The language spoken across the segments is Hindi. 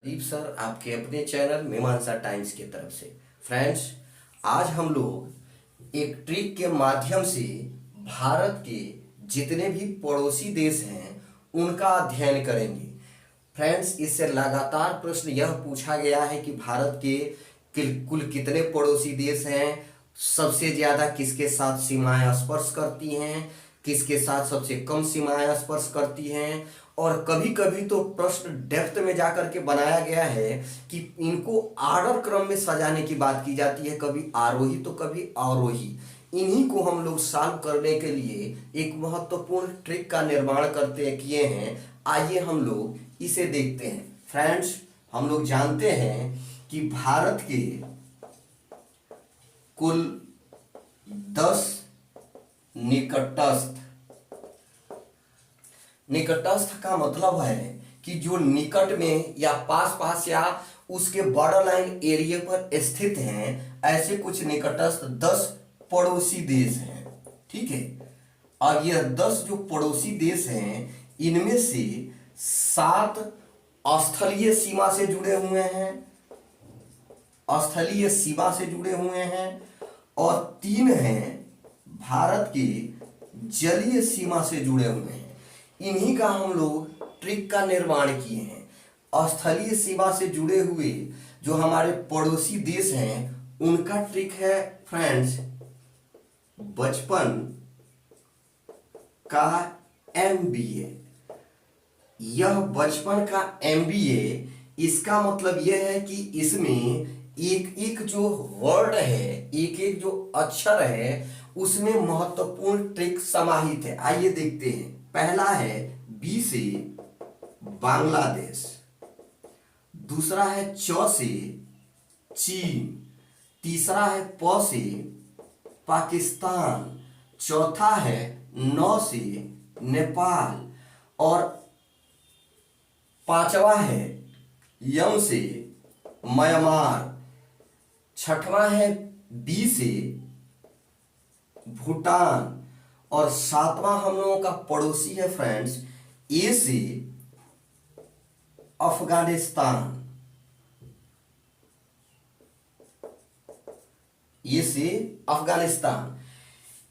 दीप सर आपके अपने चैनल मीमांसा टाइम्स की तरफ से। फ्रेंड्स, आज हम लोग एक ट्रिक के माध्यम से भारत के जितने भी पड़ोसी देश हैं उनका अध्ययन करेंगे। फ्रेंड्स, इससे लगातार प्रश्न यह पूछा गया है कि भारत के कुल कितने पड़ोसी देश हैं, सबसे ज़्यादा किसके साथ सीमाएं स्पर्श करती हैं, किसके साथ सबसे कम सीमाएं स्पर्श करती हैं। और कभी कभी तो प्रश्न डेप्थ में जाकर के बनाया गया है कि इनको आर्डर क्रम में सजाने की बात की जाती है, कभी आरोही तो कभी अवरोही। इन्हीं को हम लोग सॉल्व करने के लिए एक महत्वपूर्ण ट्रिक का निर्माण करते किए हैं। आइए हम लोग इसे देखते हैं। फ्रेंड्स, हम लोग जानते हैं कि भारत के कुल 10 निकटस्थ निकटस्थ का मतलब है कि जो निकट में या पास पास या उसके बॉर्डर लाइन एरिया पर स्थित हैं, ऐसे कुछ निकटस्थ 10 पड़ोसी देश हैं। ठीक है, और यह 10 जो पड़ोसी देश हैं इनमें से 7 स्थलीय सीमा से जुड़े हुए हैं, स्थलीय सीमा से जुड़े हुए हैं, और 3 हैं भारत की जलीय सीमा से जुड़े हुए हैं। इन्हीं का हम लोग ट्रिक का निर्माण किए हैं। स्थलीय सीमा से जुड़े हुए जो हमारे पड़ोसी देश हैं उनका ट्रिक है फ्रेंड्स बचपन का एमबीए। यह बचपन का एमबीए, इसका मतलब यह है कि इसमें एक एक जो वर्ड है, एक एक जो अक्षर है, उसमें महत्वपूर्ण ट्रिक समाहित है। आइए देखते हैं। पहला है बी से बांग्लादेश, दूसरा है च से चीन, तीसरा है प से पाकिस्तान, चौथा है न से नेपाल, और पांचवा है यम से म्यांमार, छठवां है बी से भूटान, और सातवां हम लोगों का पड़ोसी है फ्रेंड्स ए से अफगानिस्तान। ये से अफगानिस्तान।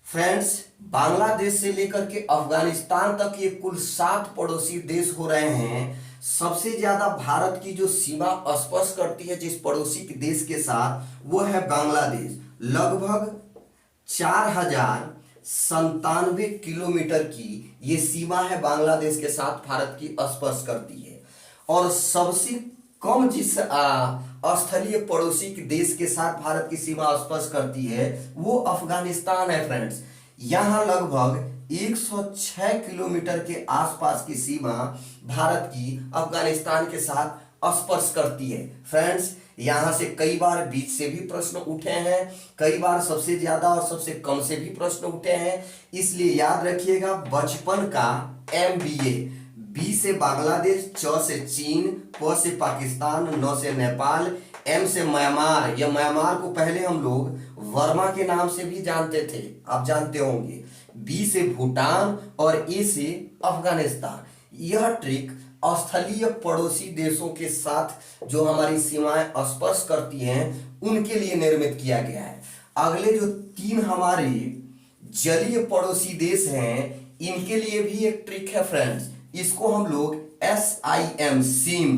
फ्रेंड्स, बांग्लादेश से लेकर के अफगानिस्तान तक ये कुल 7 पड़ोसी देश हो रहे हैं। सबसे ज्यादा भारत की जो सीमा स्पर्श करती है जिस पड़ोसी के देश के साथ, वो है बांग्लादेश। लगभग 4097 किलोमीटर की ये सीमा है बांग्लादेश के साथ भारत की स्पर्श करती है। और सबसे कम जिस स्थलीय पड़ोसी के देश के साथ भारत की सीमा स्पर्श करती है वो अफगानिस्तान है। फ्रेंड्स, यहाँ लगभग 106 किलोमीटर के आसपास की सीमा भारत की अफगानिस्तान के साथ स्पर्श करती है। फ्रेंड्स, यहां से कई बार बीच से भी प्रश्न उठे हैं, कई बार सबसे ज्यादा और सबसे कम से भी प्रश्न उठे हैं। इसलिए याद रखिएगा बचपन का एमबीए। बी से बांग्लादेश, च से चीन, प से पाकिस्तान, न से नेपाल, एम से म्यांमार। यह म्यांमार को पहले हम लोग वर्मा के नाम से भी जानते थे, आप जानते होंगे। बी से भूटान और ए से अफगानिस्तान। यह ट्रिक स्थलीय पड़ोसी देशों के साथ जो हमारी सीमाएं स्पर्श करती हैं उनके लिए निर्मित किया गया है। अगले जो 3 हमारे जलीय पड़ोसी देश हैं इनके लिए भी एक ट्रिक है फ्रेंड्स। इसको हम लोग SIM सीम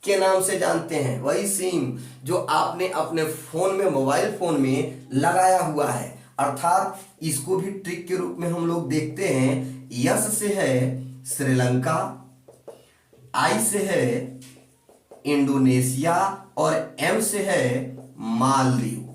के नाम से जानते हैं। वही सीम जो आपने अपने फोन में, मोबाइल फोन में लगाया हुआ है। अर्थात इसको भी ट्रिक के रूप में हम लोग देखते हैं। यस से है श्रीलंका, आई से है इंडोनेशिया, और एम से है मालदीव।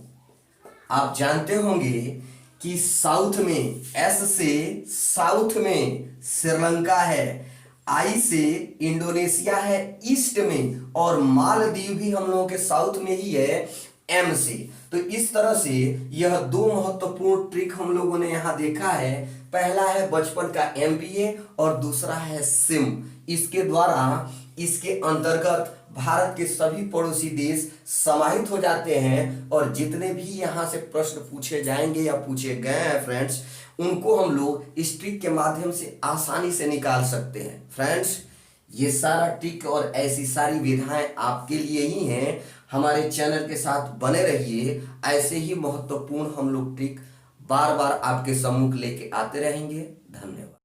आप जानते होंगे कि साउथ में एस से साउथ में श्रीलंका है, आई से इंडोनेशिया है ईस्ट में, और मालदीव भी हम लोगों के साउथ में ही है एम से। तो इस तरह से यह 2 महत्वपूर्ण ट्रिक हम लोगों ने यहां देखा है। पहला है बचपन का एमबीए और दूसरा है सिम। इसके द्वारा, इसके अंतर्गत भारत के सभी पड़ोसी देश समाहित हो जाते हैं, और जितने भी यहां से प्रश्न पूछे जाएंगे या पूछे गए हैं फ्रेंड्स, उनको हम लोग इस ट्रिक के माध्यम से आसानी से निकाल सकते हैं। फ्रेंड्स, ये सारा ट्रिक और ऐसी सारी विधाएं आपके लिए ही हैं। हमारे चैनल के साथ बने रहिए, ऐसे ही महत्वपूर्ण हम लोग ट्रिक बार बार आपके सम्मुख लेके आते रहेंगे। धन्यवाद।